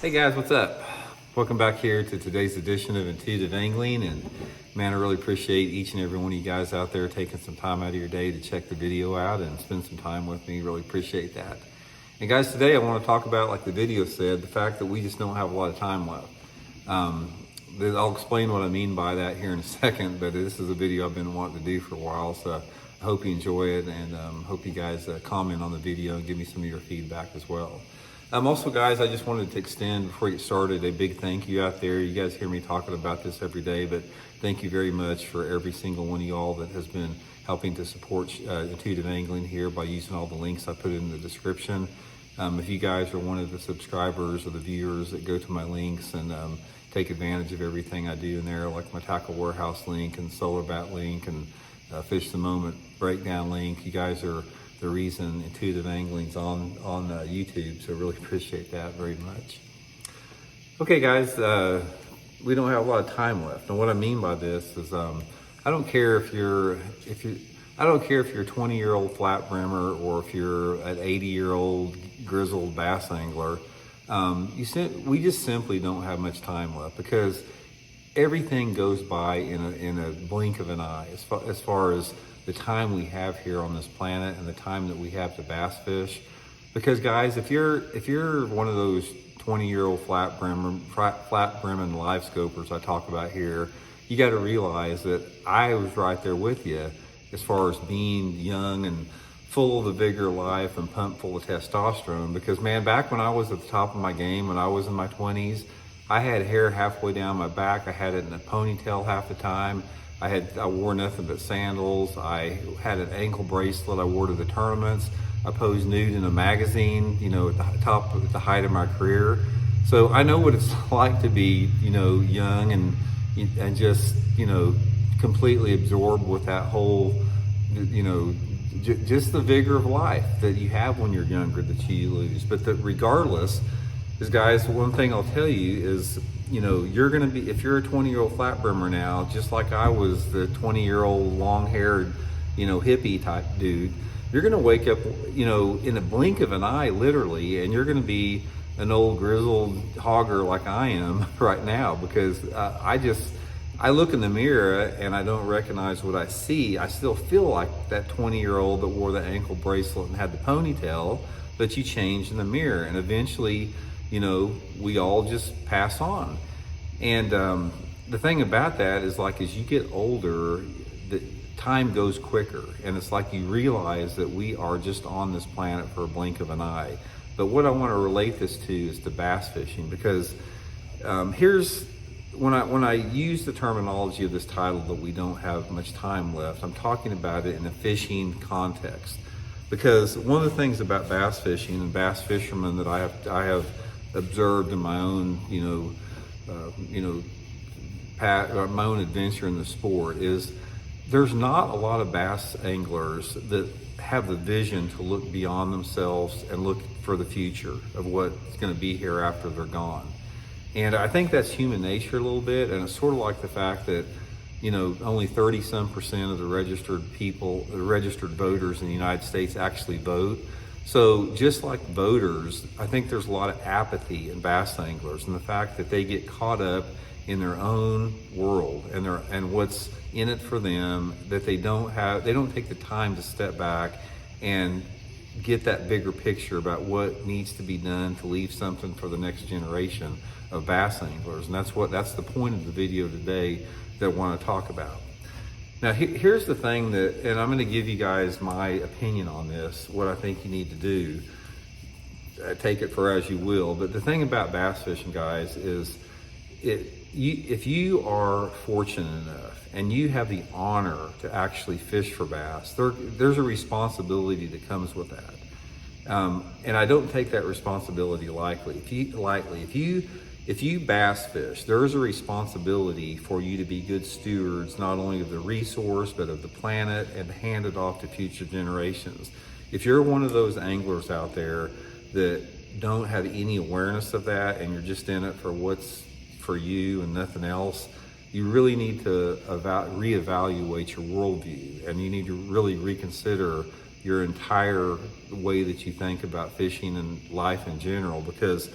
Hey guys, what's up? Welcome back here to today's edition of Intuitive Angling. And man, I really appreciate each and every one of you guys out there taking some time out of your day to check the video out and spend some time with me. Really appreciate that. And guys, today I want to talk about, like the video said, the fact that we just don't have a lot of time left. I'll explain what I mean by that here in a second, but this is a video I've been wanting to do for a while, so I hope you enjoy it, and hope you guys comment on the video and give me some of your feedback as well. Also, guys, I just wanted to extend, before we get started, a big thank you out there. You guys hear me talking about this every day, but thank you very much for every single one of y'all that has been helping to support Intuitive Angling here by using all the links I put in the description. If you guys are one of the subscribers or the viewers that go to my links and take advantage of everything I do in there, like my Tackle Warehouse link and Solar Bat link and Fish the Moment breakdown link, you guys are the reason Intuitive Angling's on YouTube, so really appreciate that very much. Okay, guys, we don't have a lot of time left, and what I mean by this is I don't care if you're a 20-year-old flat brimmer or if you're an 80-year-old grizzled bass angler. We just simply don't have much time left, because everything goes by in a blink of an eye as far as the time we have here on this planet and the time that we have to bass fish. Because guys, if you're one of those 20-year-old flat brimming live scopers I talk about here, you got to realize that I was right there with you as far as being young and full of the vigor of life and pumped full of testosterone. Because man, back when I was at the top of my game, when I was in my 20s, I had hair halfway down my back. I had it in a ponytail half the time. I wore nothing but sandals. I had an ankle bracelet I wore to the tournaments. I posed nude in a magazine, at the height of my career. So I know what it's like to be, young and just, completely absorbed with that whole, just the vigor of life that you have when you're younger that you lose. But regardless, is guys, one thing I'll tell you is, you're going to be, if you're a 20-year-old flat brimmer now, just like I was the 20-year-old long-haired, hippie type dude, you're going to wake up, in a blink of an eye, literally, and you're going to be an old grizzled hogger like I am right now, because I look in the mirror and I don't recognize what I see. I still feel like that 20-year-old that wore the ankle bracelet and had the ponytail, but you change in the mirror, and eventually, we all just pass on. And the thing about that is, like, as you get older, the time goes quicker, and it's like you realize that we are just on this planet for a blink of an eye. But what I want to relate this to is to bass fishing, because when I use the terminology of this title that we don't have much time left, I'm talking about it in a fishing context. Because one of the things about bass fishing and bass fishermen that I have observed in my own, my own adventure in the sport is there's not a lot of bass anglers that have the vision to look beyond themselves and look for the future of what's going to be here after they're gone. And I think that's human nature a little bit, and it's sort of like the fact that only 30-some% of the registered voters in the United States actually vote. So just like voters, I think there's a lot of apathy in bass anglers, and the fact that they get caught up in their own world and what's in it for them, that they don't take the time to step back and get that bigger picture about what needs to be done to leave something for the next generation of bass anglers. And that's the point of the video today that I want to talk about. Now, here's the thing and I'm going to give you guys my opinion on this, what I think you need to do. Take it for as you will. But the thing about bass fishing, guys, is if you are fortunate enough and you have the honor to actually fish for bass, there's a responsibility that comes with that. And I don't take that responsibility lightly. If you bass fish, there is a responsibility for you to be good stewards, not only of the resource, but of the planet, and to hand it off to future generations. If you're one of those anglers out there that don't have any awareness of that, and you're just in it for what's for you and nothing else, you really need to reevaluate your worldview, and you need to really reconsider your entire way that you think about fishing and life in general, because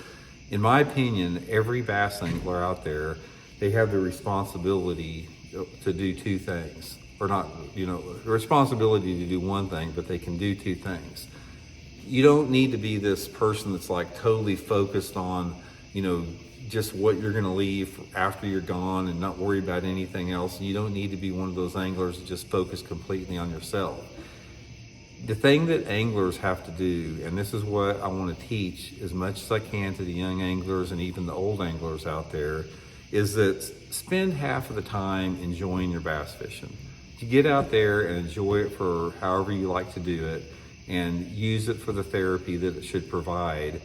In my opinion, every bass angler out there, they have the responsibility to do two things, or not, the responsibility to do one thing, but they can do two things. You don't need to be this person that's like totally focused on, just what you're going to leave after you're gone and not worry about anything else. You don't need to be one of those anglers that just focus completely on yourself. The thing that anglers have to do, and this is what I want to teach as much as I can to the young anglers and even the old anglers out there, is that spend half of the time enjoying your bass fishing. To get out there and enjoy it for however you like to do it and use it for the therapy that it should provide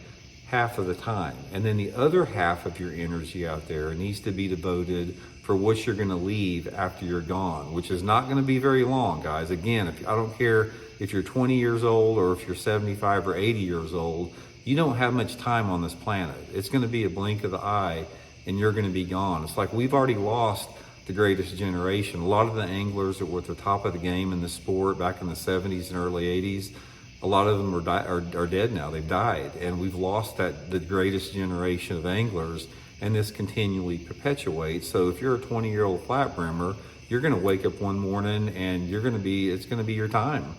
half of the time. And then the other half of your energy out there needs to be devoted for what you're going to leave after you're gone, which is not going to be very long, guys. Again, I don't care if you're 20 years old or if you're 75 or 80 years old, you don't have much time on this planet. It's going to be a blink of the eye and you're going to be gone. It's like we've already lost the greatest generation. A lot of the anglers that were at the top of the game in the sport back in the 70s and early 80s, a lot of them are dead now. They've died, and we've lost the greatest generation of anglers, and this continually perpetuates. So if you're a 20-year-old flat brimmer, you're going to wake up one morning and it's going to be your time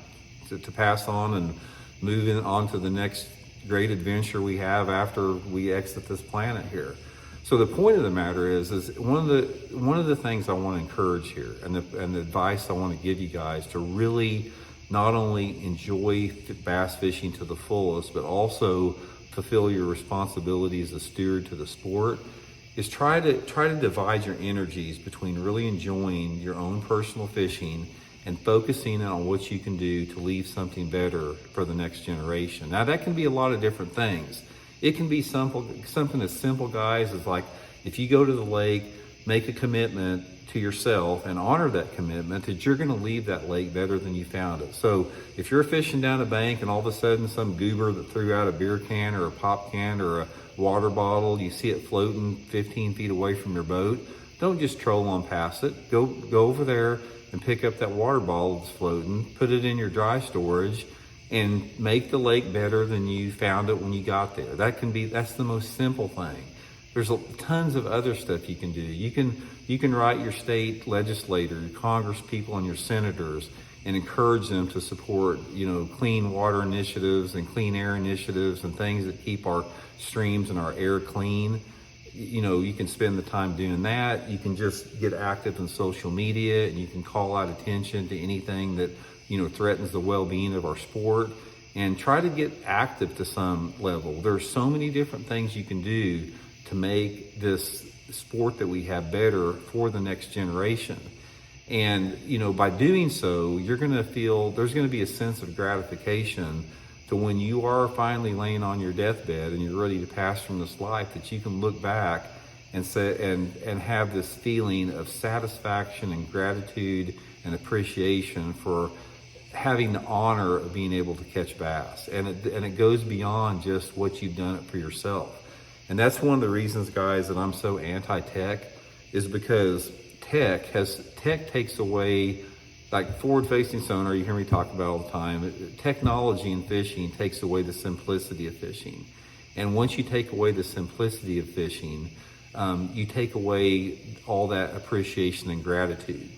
to pass on and move on to the next great adventure we have after we exit this planet here. So the point of the matter is one of the things I want to encourage here, and the advice I want to give you guys to really not only enjoy bass fishing to the fullest, but also fulfill your responsibility as a steward to the sport, is try to divide your energies between really enjoying your own personal fishing and focusing on what you can do to leave something better for the next generation. Now that can be a lot of different things. It can be something as simple, guys, as like if you go to the lake, make a commitment to yourself and honor that commitment that you're going to leave that lake better than you found it. So if you're fishing down a bank and all of a sudden some goober that threw out a beer can or a pop can or a water bottle, you see it floating 15 feet away from your boat, don't just troll on past it. Go over there and pick up that water bottle that's floating, put it in your dry storage, and make the lake better than you found it when you got there. That's the most simple thing. There's tons of other stuff you can do. You can write your state legislator, your congress people, and your senators and encourage them to support, clean water initiatives and clean air initiatives and things that keep our streams and our air clean. You can spend the time doing that. You can just get active in social media and you can call out attention to anything that, threatens the well-being of our sport, and try to get active to some level. There's so many different things you can do to make this sport that we have better for the next generation. And, by doing so, you're going to feel there's going to be a sense of gratification to when you are finally laying on your deathbed and you're ready to pass from this life, that you can look back and say, and have this feeling of satisfaction and gratitude and appreciation for having the honor of being able to catch bass. And it goes beyond just what you've done it for yourself. And that's one of the reasons, guys, that I'm so anti-tech, is because tech takes away, like forward-facing sonar, you hear me talk about all the time. Technology in fishing takes away the simplicity of fishing. And once you take away the simplicity of fishing, you take away all that appreciation and gratitude.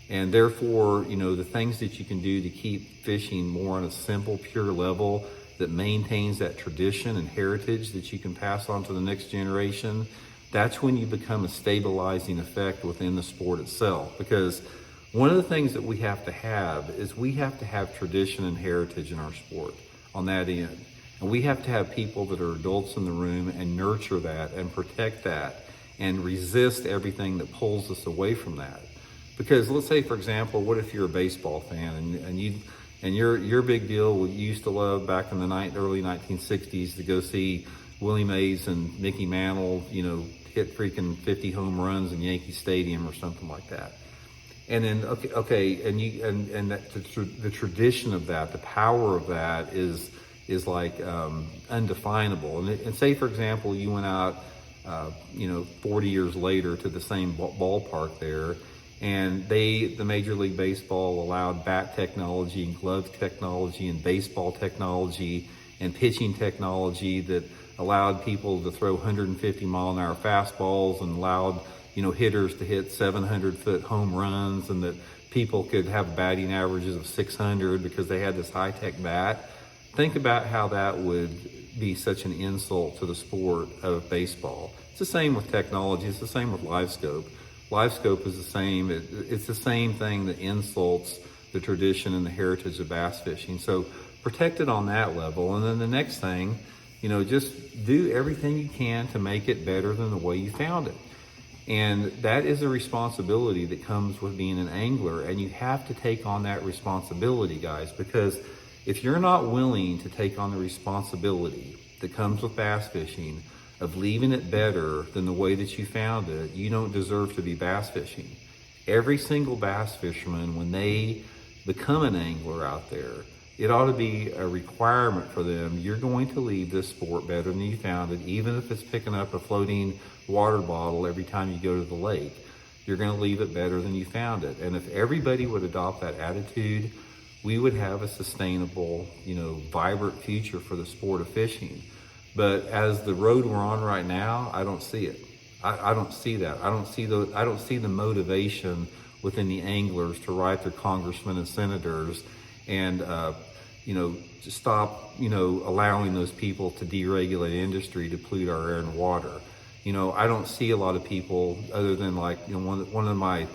And therefore, the things that you can do to keep fishing more on a simple, pure level that maintains that tradition and heritage that you can pass on to the next generation, that's when you become a stabilizing effect within the sport itself. Because one of the things that we have to have is we have to have tradition and heritage in our sport on that end. And we have to have people that are adults in the room and nurture that and protect that and resist everything that pulls us away from that. Because let's say, for example, what if you're a baseball fan and your big deal, you used to love back in the early 1960s to go see Willie Mays and Mickey Mantle, hit freaking 50 home runs in Yankee Stadium or something like that. And then the tradition of that, the power of that is like undefinable. And say, for example, you went out 40 years later to the same ballpark there, and the Major League Baseball allowed bat technology and glove technology and baseball technology and pitching technology that allowed people to throw 150-mile-an-hour fastballs and allowed, hitters to hit 700-foot home runs, and that people could have batting averages of 600 because they had this high-tech bat. Think about how that would be such an insult to the sport of baseball. It's the same with technology. It's the same with live scope. Live scope is the same. It's the same thing that insults the tradition and the heritage of bass fishing. So protect it on that level. And then the next thing, just do everything you can to make it better than the way you found it. And that is a responsibility that comes with being an angler, and you have to take on that responsibility, guys, because if you're not willing to take on the responsibility that comes with bass fishing of leaving it better than the way that you found it, you don't deserve to be bass fishing. Every single bass fisherman, when they become an angler out there, it ought to be a requirement for them. You're going to leave this sport better than you found it, even if it's picking up a floating water bottle every time you go to the lake. You're going to leave it better than you found it. And if everybody would adopt that attitude, we would have a sustainable, vibrant future for the sport of fishing. But as the road we're on right now, I don't see it. I don't see that. I don't see the motivation within the anglers to write their congressmen and senators and to stop allowing those people to deregulate industry to pollute our air and water. I don't see a lot of people other than one of my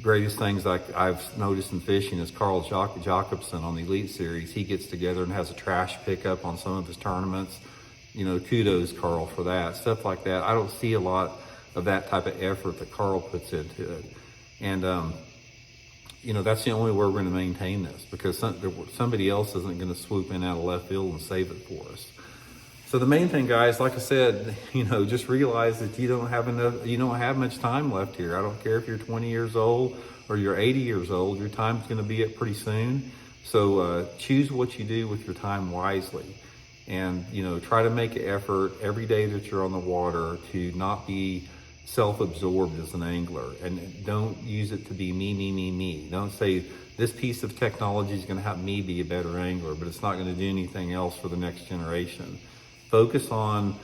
greatest things I've noticed in fishing is Carl Jacobson on the Elite Series. He gets together and has a trash pickup on some of his tournaments. Kudos, Carl, for that. Stuff like that. I don't see a lot of that type of effort that Carl puts into it. And, that's the only way we're going to maintain this, because somebody else isn't going to swoop in out of left field and save it for us. So the main thing, guys, like I said, just realize that you don't have much time left here. I don't care if you're 20 years old or you're 80 years old, your time's going to be up pretty soon. So choose what you do with your time wisely. And, try to make an effort every day that you're on the water to not be self-absorbed as an angler, and don't use it to be me. Don't say this piece of technology is going to help me be a better angler, but it's not going to do anything else for the next generation. Focus on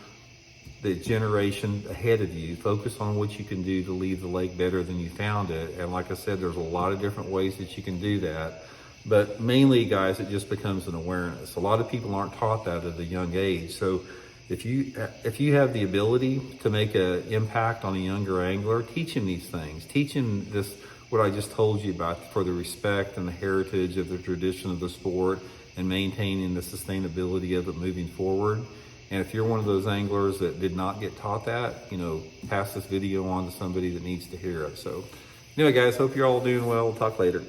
the generation ahead of you. Focus on what you can do to leave the lake better than you found it. And like I said, there's a lot of different ways that you can do that. But mainly, guys, it just becomes an awareness. A lot of people aren't taught that at a young age. So if you have the ability to make an impact on a younger angler, teach him these things. Teach him this, what I just told you about, for the respect and the heritage of the tradition of the sport and maintaining the sustainability of it moving forward. And if you're one of those anglers that did not get taught that, pass this video on to somebody that needs to hear it. So anyway, guys, hope you're all doing well. We'll talk later.